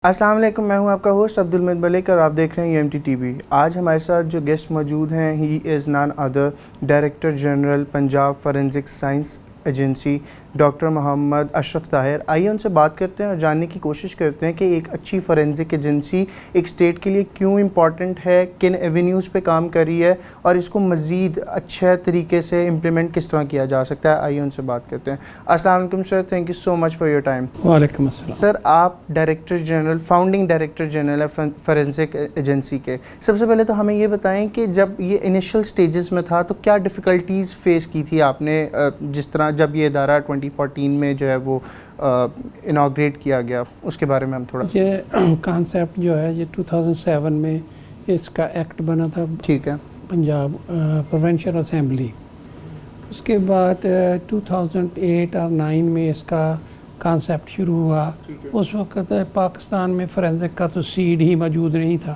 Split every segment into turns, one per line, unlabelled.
السلام علیکم، میں ہوں آپ کا ہوسٹ عبدالمجید ملک اور آپ دیکھ رہے ہیں UMT TV۔ آج ہمارے ساتھ جو گیسٹ موجود ہیں he is none other director general Punjab forensic science agency doctor Muhammad Ashraf Tahir. آئیے ان سے بات کرتے ہیں اور جاننے کی کوشش کرتے ہیں کہ ایک اچھی فورینزک ایجنسی ایک اسٹیٹ کے لیے کیوں امپورٹنٹ ہے، کن ایونیوز پہ کام کر رہی ہے اور اس کو مزید اچھے طریقے سے امپلیمنٹ کس طرح کیا جا سکتا ہے۔ آئیے ان سے بات کرتے ہیں۔ السلام علیکم sir, thank you so much for your time.
وعلیکم السلام
سر، آپ director general founding director general ہے فورینزک ایجنسی کے۔ سب سے پہلے تو ہمیں یہ بتائیں کہ جب یہ انیشل سٹیجز میں تھا تو کیا ڈیفیکلٹیز فیس کی تھی آپ نے، جس طرح جب یہ ادارہ 2014 میں جو ہے وہ انوگریٹ کیا گیا، اس کے بارے میں ہم تھوڑا۔
یہ کانسیپٹ جو ہے یہ 2007 میں اس کا ایکٹ بنا تھا،
ٹھیک ہے،
پنجاب پروونشل اسمبلی۔ اس کے بعد 2008 اور 9 میں اس کا کانسیپٹ شروع ہوا۔ اس وقت پاکستان میں فورینزک کا تو سیڈ ہی موجود نہیں تھا،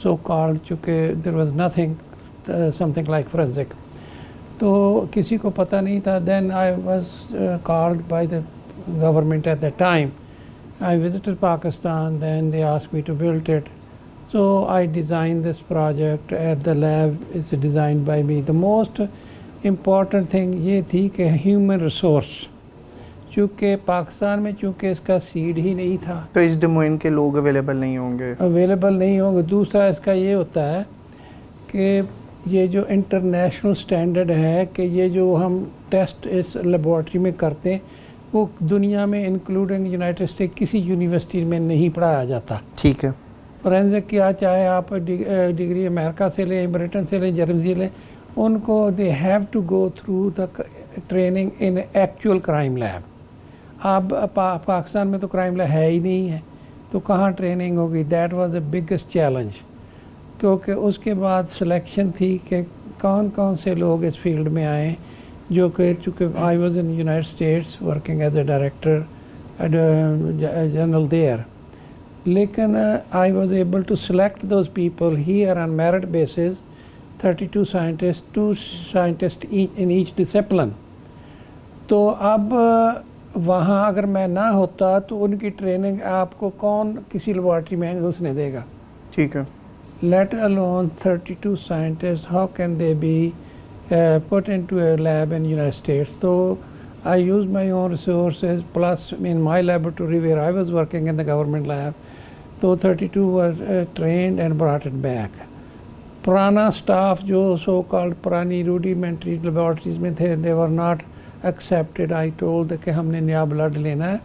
سو کالڈ، چونکہ there was nothing something like forensic, تو کسی کو پتہ نہیں تھا۔ Then I was called by the government at that time. I visited Pakistan, then they asked me to build it. So I designed this project at the lab. It's designed by me. The most important thing یہ تھی کہ human resource، چونکہ پاکستان میں چونکہ اس کا sad ہی نہیں تھا
تو اس ڈومین کے لوگ اویلیبل نہیں ہوں گے۔
دوسرا اس کا یہ ہوتا ہے کہ یہ جو انٹرنیشنل سٹینڈرڈ ہے کہ یہ جو ہم ٹیسٹ اس لیبارٹری میں کرتے ہیں وہ دنیا میں انکلوڈنگ یونائٹڈ اسٹیٹ کسی یونیورسٹی میں نہیں پڑھایا جاتا۔
ٹھیک ہے،
فورینزک کیا چاہے آپ ڈگری امریکہ سے لیں، برٹن سے لیں، جرمنی سے لیں، ان کو they have to go through the training in actual crime lab. اب پاکستان میں تو کرائم لیب ہے ہی نہیں ہے، تو کہاں ٹریننگ ہوگی؟ That was a biggest challenge, کیونکہ اس کے بعد سلیکشن تھی کہ کون کون سے لوگ اس فیلڈ میں آئیں، جو کہ چونکہ I was in United States working as a director general there, لیکن I was able to select those people here on merit basis, 32 scientist, 2 scientist in each discipline. تو اب وہاں اگر میں نہ ہوتا تو ان کی ٹریننگ آپ کو کون کسی لیبارٹری میں اس نے دے گا؟
ٹھیک ہے،
let alone 32 scientists, how can they be put into a lab in United States? So I used my own resources plus in my laboratory where I was working in the government lab. So 32 was trained and brought it back. پرانا staff جو so called پرانی rudimentary laboratories میں تھے، they were not accepted. I told کہ ہم نے نیا blood لینا ہے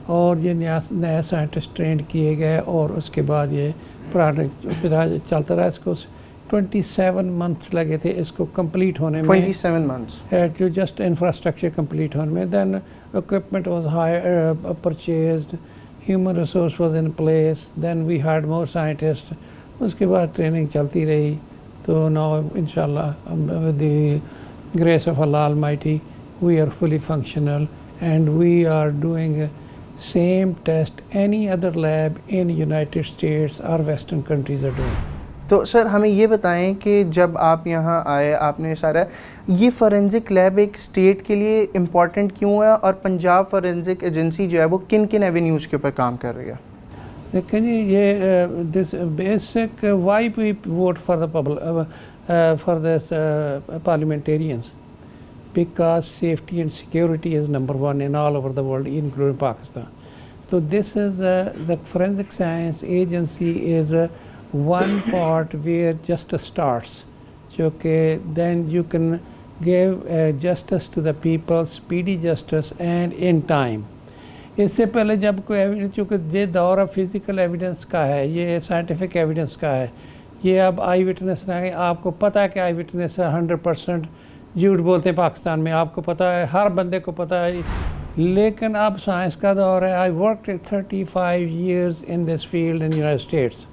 اور یہ نیا سائنٹسٹ ٹرینڈ کیے گئے، اور اس کے بعد یہ پروڈکٹ چلتا رہا۔ اس کو 27 منتھس لگے تھے اس کو کمپلیٹ ہونے میں،
27 months
جو جسٹ انفراسٹرکچر کمپلیٹ ہونے میں۔ دین equipment was purchased, human resource was in place, then we hired more scientists. اس کے بعد ٹریننگ چلتی رہی، تو now inshallah with the grace of Allah Almighty we are fully functional and we are doing same test any other lab in United States or Western countries are doing.
تو سر ہمیں یہ بتائیں کہ جب آپ یہاں آئے، آپ نے سارا یہ فورینزک لیب ایک اسٹیٹ کے لیے امپورٹنٹ کیوں ہے، اور پنجاب فورینزک ایجنسی جو ہے وہ کن کن ایونیوز کے اوپر کام کر رہی ہے؟
لیکن یہ this basic why we vote for the for this parliamentarians, because safety and security is number one in all over the world, including Pakistan. So this is the forensic science agency is one part where justice starts. Okay, then you can give justice to the people, speedy justice and in time. اس سے پہلے جب کوئی evidence, چونکہ یہ دور اب physical evidence کا ہے، یہ سائنٹیفک ایویڈنس کا ہے، یہ اب آئی وٹنس نہ ہے۔ آپ کو پتہ ہے کہ آئی وٹنس 100% جھوٹ بولتے ہیں پاکستان میں، آپ کو پتہ ہے، ہر بندے کو پتہ ہے، لیکن اب سائنس کا دور ہے۔ I worked 35 years in this field in United States،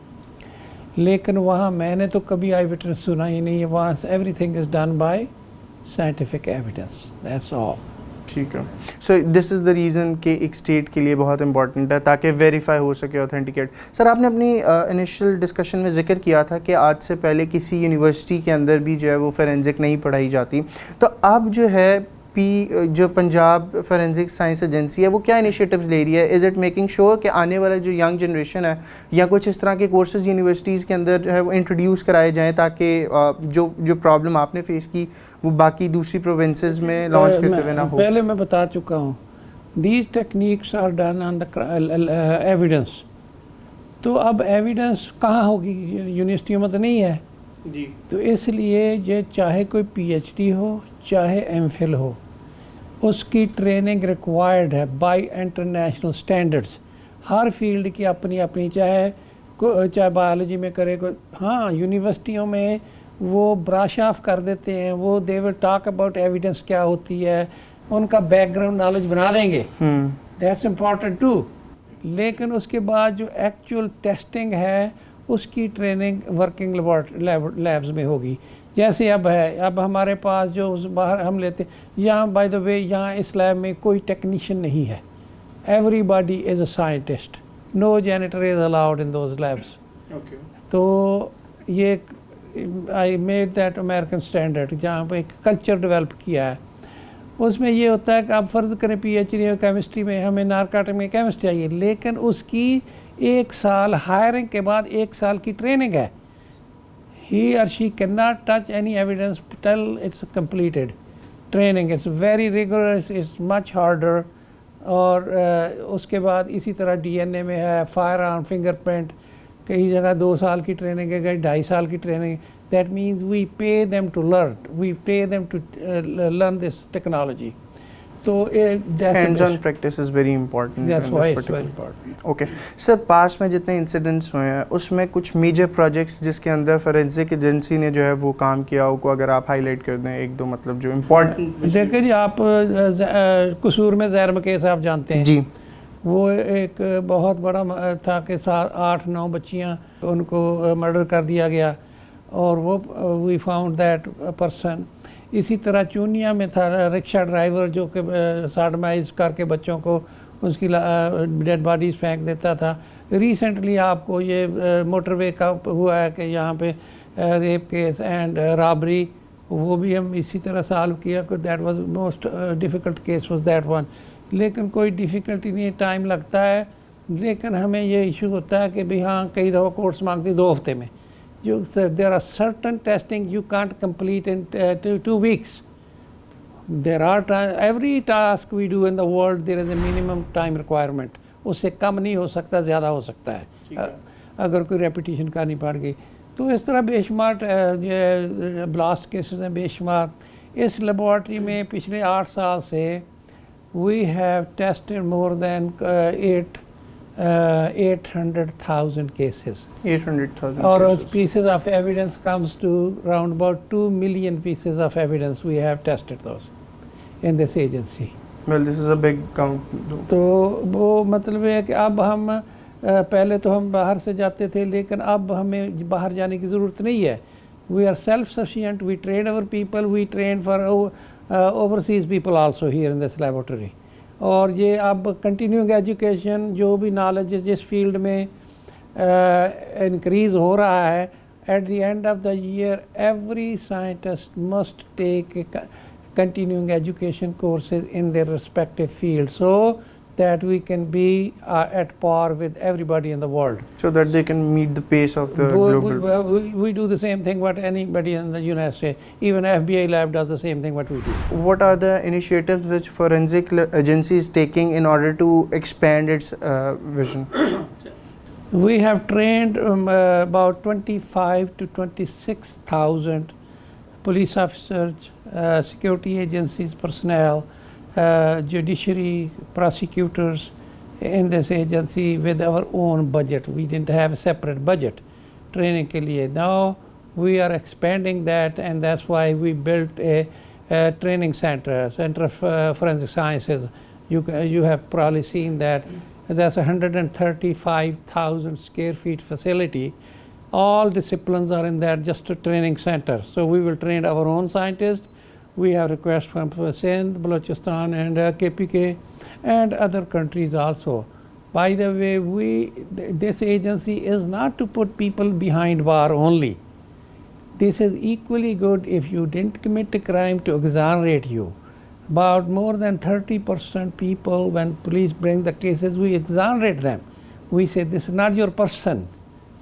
لیکن وہاں میں نے تو کبھی آئی وٹنس سنا ہی نہیں ہے۔ وہاں every thing is done by scientific evidence, that's all.
ٹھیک ہے، سو دس از دا ریزن کہ ایک اسٹیٹ کے لیے بہت امپورٹنٹ ہے تاکہ ویریفائی ہو سکے، اوتھینٹیکیٹ۔ سر، آپ نے اپنی انیشیل ڈسکشن میں ذکر کیا تھا کہ آج سے پہلے کسی یونیورسٹی کے اندر بھی جو ہے وہ فورینزک نہیں پڑھائی جاتی، تو اب جو ہے جو پنجاب فورینزک سائنس ایجنسی ہے وہ کیا انیشیٹوز لے رہی ہے؟ از اٹ میکنگ شیور کہ آنے والا جو ینگ جنریشن ہے یا کچھ اس طرح کے کورسز یونیورسٹیز کے اندر جو ہے وہ انٹروڈیوس کرائے جائیں تاکہ جو پرابلم آپ نے فیس کی وہ باقی دوسری پروونسز میں لانچ کرتے ہوئے نہ ہو؟
پہلے میں بتا چکا ہوں these techniques are done on the evidence. تو اب ایویڈنس کہاں ہوگی؟ یونیورسٹیوں میں تو نہیں ہے
جی.
تو اس لیے یہ چاہے کوئی پی ایچ ڈی ہو چاہے ایم فل ہو اس کی ٹریننگ ریکوائرڈ ہے by international standards. Hare field کی اپنی اپنی چاہے بایولوجی میں کرے کوئی. ہاں یونیورسٹیوں میں وہ براش آف کر دیتے ہیں, وہ دے ول ٹاک اباؤٹ ایویڈنس کیا ہوتی ہے, ان کا بیک گراؤنڈ نالج بنا دیں گے, دیٹس امپورٹنٹ ٹو. لیکن اس کے بعد جو ایکچوئل ٹیسٹنگ ہے اس کی ٹریننگ ورکنگ لیبز میں ہوگی. جیسے اب ہے, اب ہمارے پاس جو باہر ہم لیتے یہاں بائی دا وے یہاں اس لیب میں کوئی ٹیکنیشین نہیں ہے. Everybody is a scientist, no janitor is allowed in those labs. تو یہ I made that American standard جہاں پہ ایک کلچر ڈیولپ کیا ہے. اس میں یہ ہوتا ہے کہ آپ فرض کریں پی ایچ ڈی کیمسٹری میں ہمیں نارکوٹک میں کیمسٹری چاہیے, لیکن اس کی 1 سال ہائرنگ کے بعد 1 سال کی ٹریننگ ہے. He or she cannot touch any evidence till it's completed. Training is very rigorous, it's much harder. اور اس کے بعد اسی طرح ڈی این اے میں ہے, فائر آرم, فنگر پرنٹ, کئی جگہ 2 سال کی ٹریننگ ہے, کئی 2.5 سال کی training. That means we pay them to learn, we pay them to learn this technology. تو
hands on practice is very important.
That's why it's very important.
Okay sir, پاس میں جتنے انسیڈنٹس ہوئے ہیں اس میں کچھ میجر پروجیکٹس جس کے اندر فورینزک ایجنسی نے جو ہے وہ کام کیا ہو کو اگر آپ ہائی لائٹ کر دیں 1-2 مطلب جو امپورٹنٹ.
دیکھیں جی, آپ قصور میں زہر کیس آپ جانتے ہیں.
جی.
وہ ایک بہت بڑا تھا کہ 8-9 بچیاں ان کو مرڈر کر دیا گیا اور وہ وی فاؤنڈ دیٹ پرسن. اسی طرح چونیا میں تھا رکشہ ڈرائیور جو کہ ساڈمائز کر کے بچوں کو اس کی ڈیڈ باڈیز پھینک دیتا تھا. ریسنٹلی آپ کو یہ موٹر وے کا ہوا ہے کہ یہاں پہ ریپ کیس اینڈ رابری, وہ بھی ہم اسی طرح سالو کیا. That was most difficult case was that one. لیکن کوئی ڈیفیکلٹی نہیں, ٹائم لگتا ہے, لیکن ہمیں یہ ایشو ہوتا ہے کہ بھی ہاں کئی دفعہ کورس مانگتی 2 ہفتے میں. There are certain testing you can't complete in 2 weeks. There are every task we do in the world there is a minimum time requirement. اس سے کم نہیں ہو سکتا, زیادہ ہو سکتا ہے اگر کوئی ریپیٹیشن کرنی پڑ گئی. تو اس طرح بے شمار بلاسٹ کیسز ہیں بے شمار. اس لیبارٹری میں پچھلے 8 سال سے we have tested more than 800,000 cases.
800,000
Or
cases.
pieces of evidence comes to around about 2 million pieces of evidence we have tested those in this agency.
Well, this is a big count.
تو وہ مطلب ہے کہ اب ہم پہلے تو ہم باہر سے جاتے تھے لیکن اب ہمیں باہر جانے کی ضرورت نہیں ہے. We are self-sufficient, we train our people, we train for overseas people also here in this laboratory. اور یہ اب کنٹینیوئنگ ایجوکیشن جو بھی نالج جس فیلڈ میں انکریز ہو رہا ہے, at the end of the year every scientist must take continuing education courses in their respective fields so that we can be at par with everybody in the world.
So that they can meet the pace of the global.
We do the same thing what anybody in the United States, even FBI lab does the same thing what we do.
What are the initiatives which forensic agency is taking in order to expand its vision?
We have trained about 25 to 26,000 police officers, security agencies personnel, judiciary, prosecutors in this agency with our own budget. We didn't have a separate budget training ke liye. Now we are expanding that, and that's why we built a training center of forensic sciences. You have probably seen that. That's a 135,000 square feet facility. All disciplines are in that, just a training center. So we will train our own scientists. We have requests from Sindh, Balochistan and KPK and other countries also. By the way, this agency is not to put people behind bar only. This is equally good if you didn't commit a crime to exonerate you. About more than 30% people, when police bring the cases, we exonerate them. We say, this is not your person.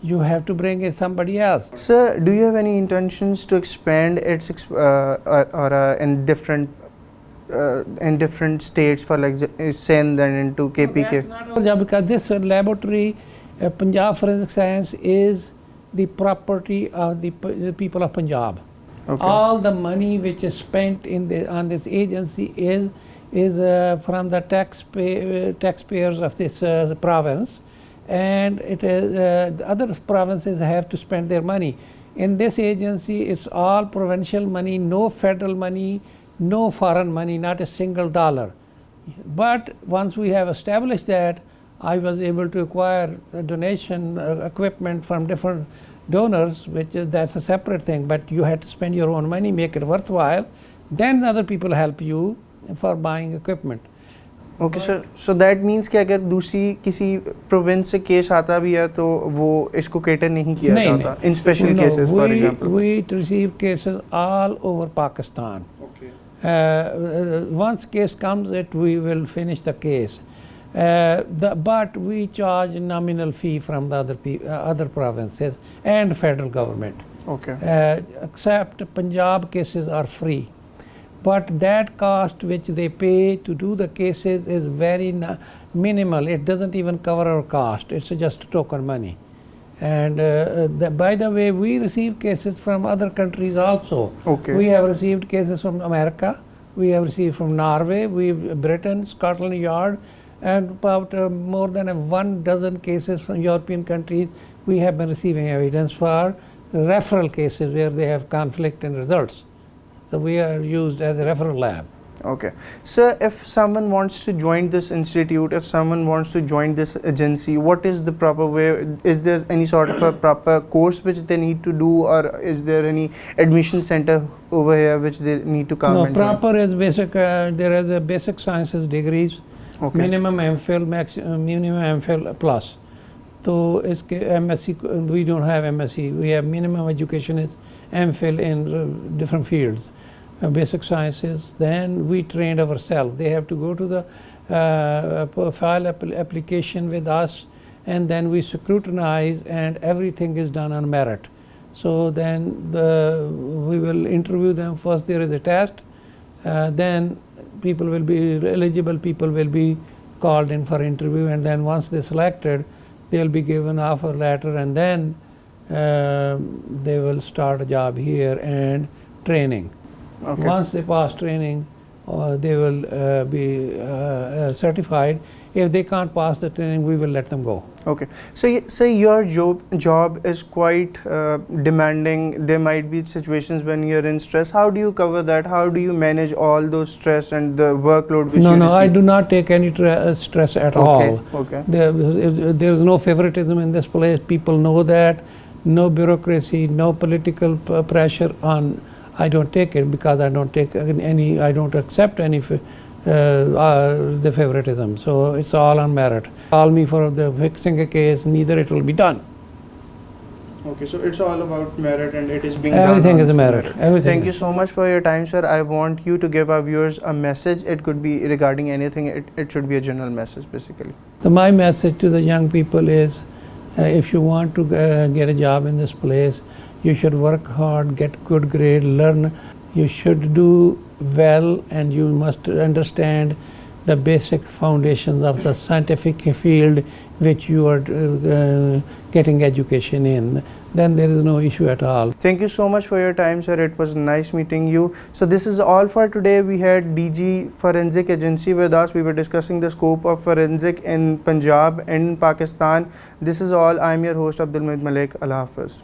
You have to bring in somebody else.
Sir, do you have any intentions to expand its in different states, for like Sindh and into KPK?
That's not our job, because this laboratory, Punjab Forensic Science, is the property of the people of Punjab.
Okay.
All the money which is spent on this agency is from the taxpayers of this province, and it is the other provinces have to spend their money. In this agency, it's all provincial money, no federal money, no foreign money, not a single dollar. But once we have established that, I was able to acquire a donation equipment from different donors, that's a separate thing, but you had to spend your own money, make it worthwhile, then other people help you for buying equipment.
Okay sir, so that means کہ اگر دوسری کسی province سے case آتا بھی ہے تو وہ اس کو کیٹر نہیں کیا جاتا in special cases, for example?
We receive cases all over Pakistan.
Okay.
Once case comes, we will finish the case. But we charge nominal fee from the other provinces and federal government.
Okay.
Except Punjab cases are free. But that cost which they pay to do the cases is very minimal. It doesn't even cover our cost. It's just token money. And by the way, we receive cases from other countries also.
Okay.
We have received cases from America. We have received from Norway, Britain, Scotland Yard, and about more than 12 cases from European countries. We have been receiving evidence for referral cases where they have conflict in results. So we are used as a referral lab.
Okay. Sir, if someone wants to join this institute, if someone wants to join this agency, what is the proper way? Is there any sort of a proper course which they need to do, or is there any admission center over here which they need to come and join?
No, proper is basic. There is a basic sciences degrees,
Okay.
minimum MPhil, minimum MPhil plus. So MSc, we don't have MSc. We have minimum education is MPhil in different fields. Basic sciences, then we trained ourselves. They have to go to the file application with us, and then we scrutinize, and everything is done on merit. So then we will interview them. First there is a test, then people will be eligible, people will be called in for interview, and then once they're selected, they'll be given offer letter, and then they will start a job here and training.
Okay.
Once they pass training, they will be certified. If they can't pass the training, we will let them go.
Okay. So your job is quite demanding. There might be situations when you're in stress. How do you cover that? How do you manage all those stress and the workload which you receive?
No, I do not take any stress at all.
Okay.
There is no favoritism in this place. People know that. No bureaucracy, no political pressure on. I don't take it because I don't take any. I don't accept any the favoritism. So it's all on merit. Call me for the fixing a case. Neither it will be done.
Okay, so it's all about merit, and it is being
Everything
done
is a merit. Everything.
Thank you so much for your time, sir. I want you to give our viewers a message. It could be regarding anything. It should be a general message, basically.
So my message to the young people is, if you want to get a job in this place, you should work hard, get good grade, learn. You should do well, and you must understand the basic foundations of the scientific field which you are getting education in. Then there is no issue at all.
Thank you so much for your time, sir. It was nice meeting you. So this is all for today. We had DG Forensic Agency with us. We were discussing the scope of forensic in Punjab and Pakistan. This is all. I'm your host, Abdul Malik. Allah Hafiz.